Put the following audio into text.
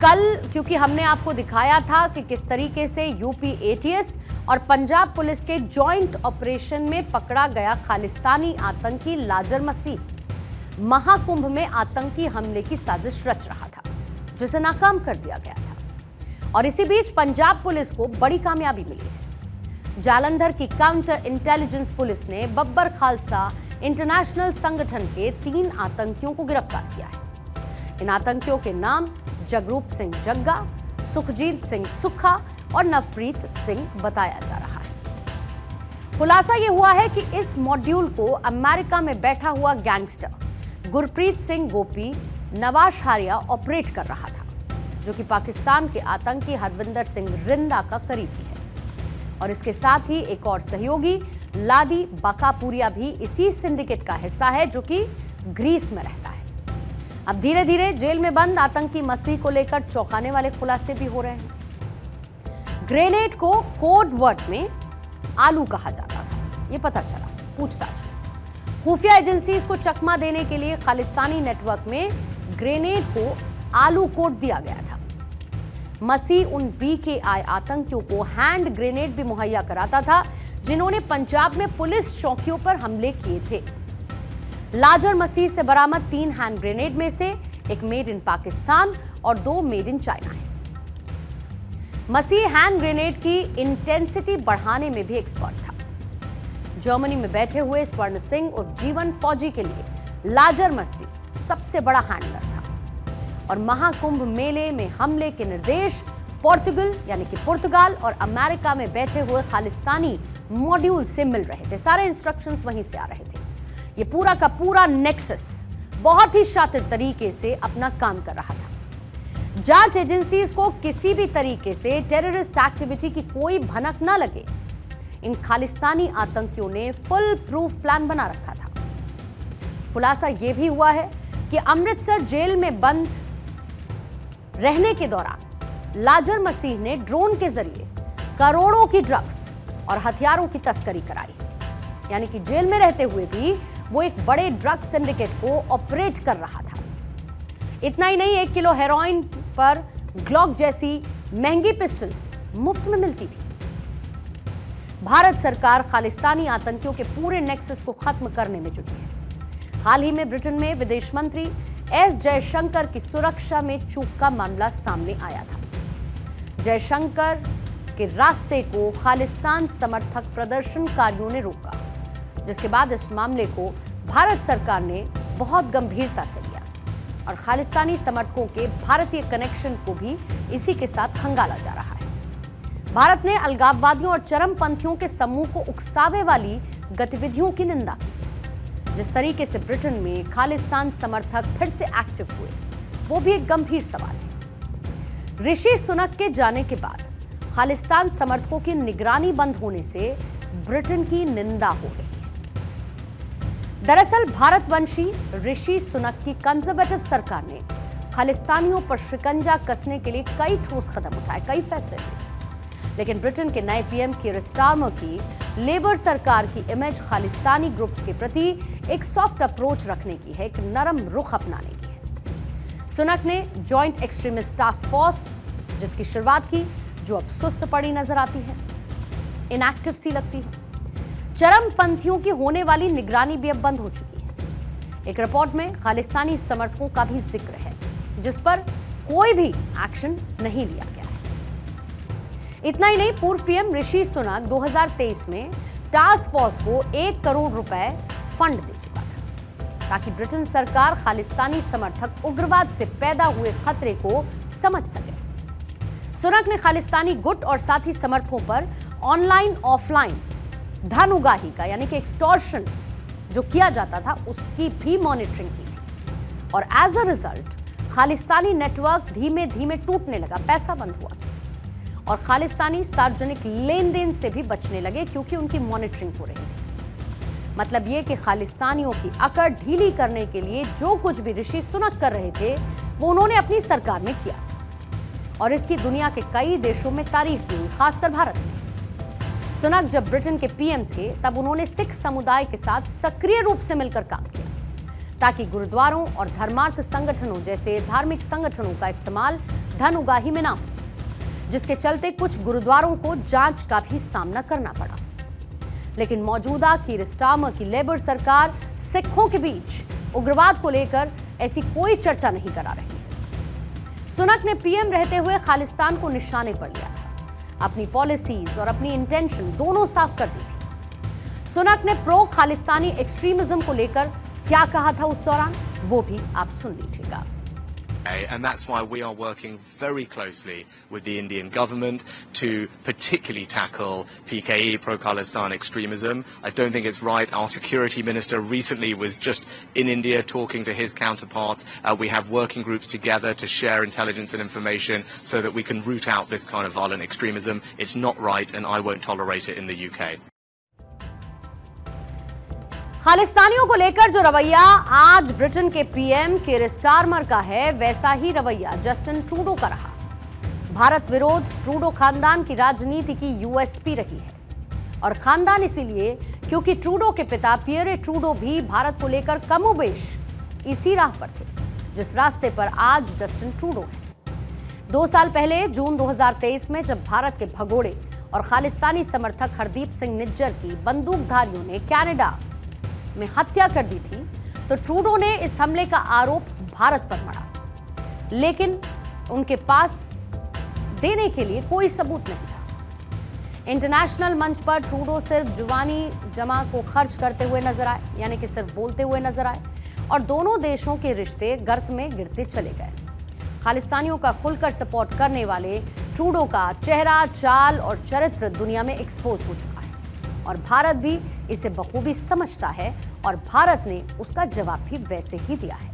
कल क्योंकि हमने आपको दिखाया था कि किस तरीके से यूपी एटीएस और पंजाब पुलिस के जॉइंट ऑपरेशन में पकड़ा गया खालिस्तानी आतंकी लाजर मसीह महाकुंभ में आतंकी हमले की साजिश रच रहा था, जिसे नाकाम कर दिया गया था। और इसी बीच पंजाब पुलिस को बड़ी कामयाबी मिली है। जालंधर की काउंटर इंटेलिजेंस पुलिस ने बब्बर खालसा इंटरनेशनल संगठन के 3 आतंकियों को गिरफ्तार किया है। इन आतंकियों के नाम जगरूप सिंह जग्गा, सुखजीत सिंह सुखा और नवप्रीत सिंह बताया जा रहा है। खुलासा यह हुआ है कि इस मॉड्यूल को अमेरिका में बैठा हुआ गैंगस्टर गुरप्रीत सिंह गोपी नवाशहारिया ऑपरेट कर रहा था, जो कि पाकिस्तान के आतंकी हरविंदर सिंह रिंदा का करीबी है। और इसके साथ ही एक और सहयोगी लाडी बाकापुरिया भी इसी सिंडिकेट का हिस्सा है, जो कि ग्रीस में रहता है। अब धीरे धीरे जेल में बंद आतंकी मसीह को लेकर चौंकाने वाले खुलासे भी हो रहे हैं। ग्रेनेड को कोड वर्ड में आलू कहा जाता था, यह पता चला पूछताछ में। खुफिया एजेंसीज को चकमा देने के लिए खालिस्तानी नेटवर्क में ग्रेनेड को आलू कोड दिया गया था। मसीह उन बीकेआई आतंकियों को हैंड ग्रेनेड भी मुहैया कराता था, जिन्होंने पंजाब में पुलिस चौकियों पर हमले किए थे। लाजर मसीह से बरामद 3 हैंड ग्रेनेड में से एक मेड इन पाकिस्तान और 2 मेड इन चाइना है। मसीह हैंड ग्रेनेड की इंटेंसिटी बढ़ाने में भी एक्सपर्ट था। जर्मनी में बैठे हुए स्वर्ण सिंह और जीवन फौजी के लिए लाजर मसीह सबसे बड़ा हैंडलर था। और महाकुंभ मेले में हमले के निर्देश पुर्तगाल और अमेरिका में बैठे हुए खालिस्तानी मॉड्यूल से मिल रहे थे। सारे इंस्ट्रक्शंस वहीं से आ रहे थे। ये पूरा का पूरा नेक्सस बहुत ही शातिर तरीके से अपना काम कर रहा था। जांच एजेंसीज को किसी भी तरीके से टेररिस्ट एक्टिविटी की कोई भनक ना लगे, इन खालिस्तानी आतंकियों ने फुल प्रूफ प्लान बना रखा था। खुलासा यह भी हुआ है कि अमृतसर जेल में बंद रहने के दौरान लाजर मसीह ने ड्रोन के जरिए करोड़ों की ड्रग्स और हथियारों की तस्करी कराई। यानी कि जेल में रहते हुए भी वो एक बड़े ड्रग सिंडिकेट को ऑपरेट कर रहा था। इतना ही नहीं, 1 किलो हेरोइन पर ग्लॉक जैसी महंगी पिस्टल मुफ्त में मिलती थी। भारत सरकार खालिस्तानी आतंकियों के पूरे नेक्सस को खत्म करने में जुटी है। हाल ही में ब्रिटेन में विदेश मंत्री एस जयशंकर की सुरक्षा में चूक का मामला सामने आया था। जयशंकर के रास्ते को खालिस्तान समर्थक प्रदर्शनकारियों ने रोका, जिसके बाद इस मामले को भारत सरकार ने बहुत गंभीरता से लिया और खालिस्तानी समर्थकों के भारतीय कनेक्शन को भी इसी के साथ खंगाला जा रहा है। भारत ने अलगाववादियों और चरमपंथियों के समूह को उकसावे वाली गतिविधियों की निंदा की। जिस तरीके से ब्रिटेन में खालिस्तान समर्थक फिर से एक्टिव हुए, वो भी एक गंभीर सवाल है। ऋषि सुनक के जाने के बाद खालिस्तान समर्थकों की निगरानी बंद होने से ब्रिटेन की निंदा हो रही है। दरअसल भारतवंशी ऋषि सुनक की कंजर्वेटिव सरकार ने खालिस्तानियों पर शिकंजा कसने के लिए कई ठोस कदम उठाए, कई फैसले लिए। लेकिन ब्रिटेन के नए पीएम कीर स्टारमर की लेबर सरकार की इमेज खालिस्तानी ग्रुप्स के प्रति एक सॉफ्ट अप्रोच रखने की है, एक नरम रुख अपनाने की है। सुनक ने जॉइंट एक्सट्रीमिस्ट टास्क फोर्स जिसकी शुरुआत की, जो अब सुस्त पड़ी नजर आती है, इनएक्टिव सी लगती है। चरमपंथियों की होने वाली निगरानी भी अब बंद हो चुकी है। एक रिपोर्ट में खालिस्तानी समर्थकों का भी जिक्र है, जिस पर कोई भी एक्शन नहीं लिया गया है। इतना ही नहीं, पूर्व पीएम ऋषि सुनक 2023 में टास्क फोर्स को 1 करोड़ रुपए फंड दे चुका था, ताकि ब्रिटेन सरकार खालिस्तानी समर्थक उग्रवाद से पैदा हुए खतरे को समझ सके। सुनक ने खालिस्तानी गुट और साथी समर्थकों पर ऑनलाइन ऑफलाइन धन उगाही का, यानी कि एक्सटॉर्शन जो किया जाता था, उसकी भी मॉनिटरिंग की थी। और as a result Khalistani network धीमे धीमे टूटने लगा, पैसा बंद हुआ और खालिस्तानी सार्वजनिक लेन देन से भी बचने लगे, क्योंकि उनकी मॉनिटरिंग हो रही थी। मतलब यह कि खालिस्तानियों की अकड़ ढीली करने के लिए जो कुछ भी ऋषि सुनक कर रहे थे, वो उन्होंने अपनी सरकार में किया और इसकी दुनिया के कई देशों में तारीफ भी हुई, खासकर भारत में। सुनक जब ब्रिटेन के पीएम थे, तब उन्होंने सिख समुदाय के साथ सक्रिय रूप से मिलकर काम किया, ताकि गुरुद्वारों और धर्मार्थ संगठनों जैसे धार्मिक संगठनों का इस्तेमाल धन उगाही में ना हो, जिसके चलते कुछ गुरुद्वारों को जांच का भी सामना करना पड़ा। लेकिन मौजूदा कीर स्टारमर की लेबर सरकार सिखों के बीच उग्रवाद को लेकर ऐसी कोई चर्चा नहीं करा रही है। सुनक ने पीएम रहते हुए खालिस्तान को निशाने पर लिया था, अपनी पॉलिसीज और अपनी इंटेंशन दोनों साफ कर दी थी। सुनक ने प्रो खालिस्तानी एक्सट्रीमिज्म को लेकर क्या कहा था उस दौरान, वो भी आप सुन लीजिएगा। And that's why we are working very closely with the Indian government to particularly tackle PKE, pro-Khalistan extremism. I don't think it's right. Our security minister recently was just in India talking to his counterparts. We have working groups together to share intelligence and information so that we can root out this kind of violent extremism. It's not right, and I won't tolerate it in the UK. खालिस्तानियों को लेकर जो रवैया आज Britain के PM Keir Starmer का है, वैसा ही रवैया जस्टिन ट्रूडो का रहा। भारत विरोध ट्रूडो खानदान की राजनीति की यूएसपी रही है, और खानदान इसीलिए क्योंकि ट्रूडो के पिता पियरे ट्रूडो भी भारत को लेकर कमोबेश इसी राह पर थे जिस रास्ते पर आज जस्टिन ट्रूडो है। 2 साल पहले जून 2023 में जब भारत के भगोड़े और खालिस्तानी समर्थक हरदीप सिंह निज्जर की बंदूकधारियों ने कनाडा में हत्या कर दी थी, तो ट्रूडो ने इस हमले का आरोप भारत पर मढ़ा, लेकिन उनके पास देने के लिए कोई सबूत नहीं था। इंटरनेशनल मंच पर ट्रूडो सिर्फ जुबानी जमा को खर्च करते हुए नजर आए, यानी कि सिर्फ बोलते हुए नजर आए, और दोनों देशों के रिश्ते गर्त में गिरते चले गए। खालिस्तानियों का खुलकर सपोर्ट करने वाले ट्रूडो का चेहरा, चाल और चरित्र दुनिया में एक्सपोज हो चुका है, और भारत भी इसे बखूबी समझता है, और भारत ने उसका जवाब भी वैसे ही दिया है।